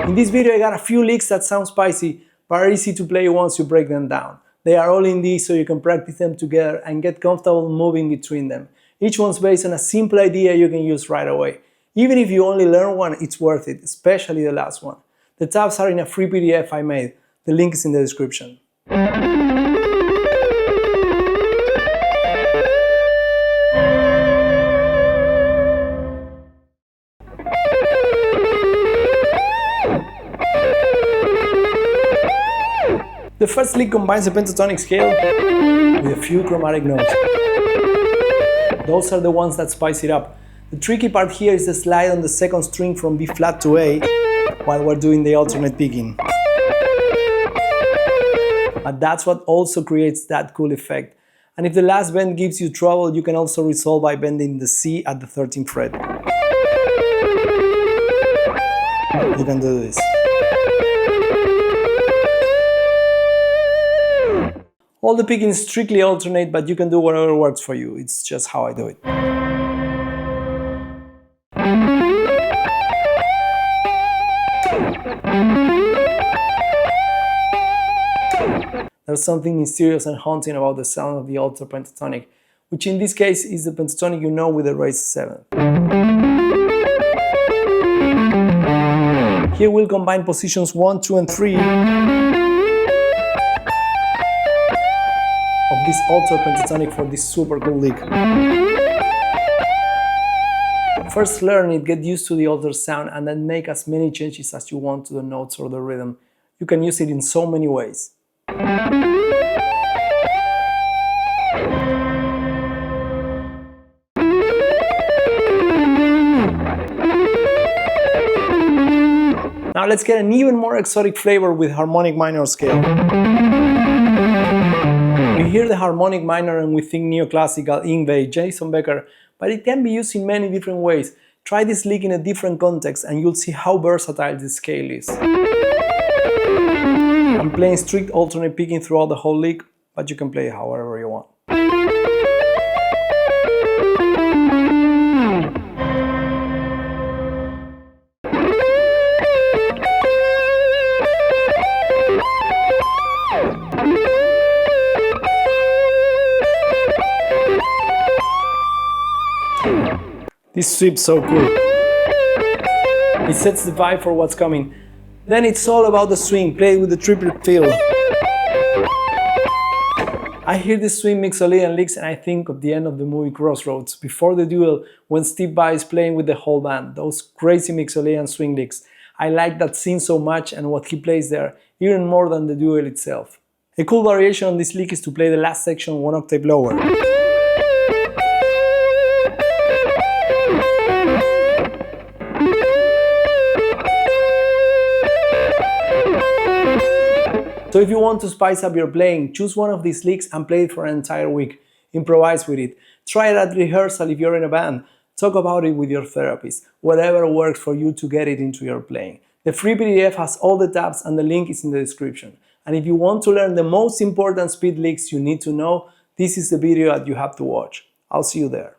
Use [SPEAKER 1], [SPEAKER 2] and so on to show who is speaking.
[SPEAKER 1] In this video I got a few licks that sound spicy, but are easy to play once you break them down. They are all in D, so you can practice them together and get comfortable moving between them. Each one's based on a simple idea you can use right away. Even if you only learn one, it's worth it, especially the last one. The tabs are in a free PDF I made. The link is in the description. The first lick combines the pentatonic scale with a few chromatic notes. Those are the ones that spice it up. The tricky part here is the slide on the second string from B flat to A while we're doing the alternate picking. But that's what also creates that cool effect. And if the last bend gives you trouble, you can also resolve by bending the C at the 13th fret. You can do this. All the picking is strictly alternate, but you can do whatever works for you. It's just how I do it. There's something mysterious and haunting about the sound of the alto pentatonic, which in this case is the pentatonic you know with the raised 7th. Here we'll combine positions 1, 2 and 3 of this alto pentatonic for this super cool lick. First learn it, get used to the alto sound, and then make as many changes as you want to the notes or the rhythm. You can use it in so many ways. Now let's get an even more exotic flavor with harmonic minor scale. We hear the harmonic minor and we think neoclassical, Ingve, Jason Becker, but it can be used in many different ways. Try this lick in a different context and you'll see how versatile this scale is. I'm playing strict alternate picking throughout the whole lick, but you can play it however you want. This sweep's so cool. It sets the vibe for what's coming. Then it's all about the swing, played with the triplet fill. I hear this swing Mixolydian licks and I think of the end of the movie Crossroads, before the duel, when Steve Vai is playing with the whole band, those crazy Mixolydian swing licks. I like that scene so much and what he plays there, even more than the duel itself. A cool variation on this lick is to play the last section 1 octave lower. So if you want to spice up your playing, choose one of these licks and play it for an entire week. Improvise with it. Try it at rehearsal if you're in a band. Talk about it with your therapist. Whatever works for you to get it into your playing. The free PDF has all the tabs and the link is in the description. And if you want to learn the most important speed licks you need to know, this is the video that you have to watch. I'll see you there.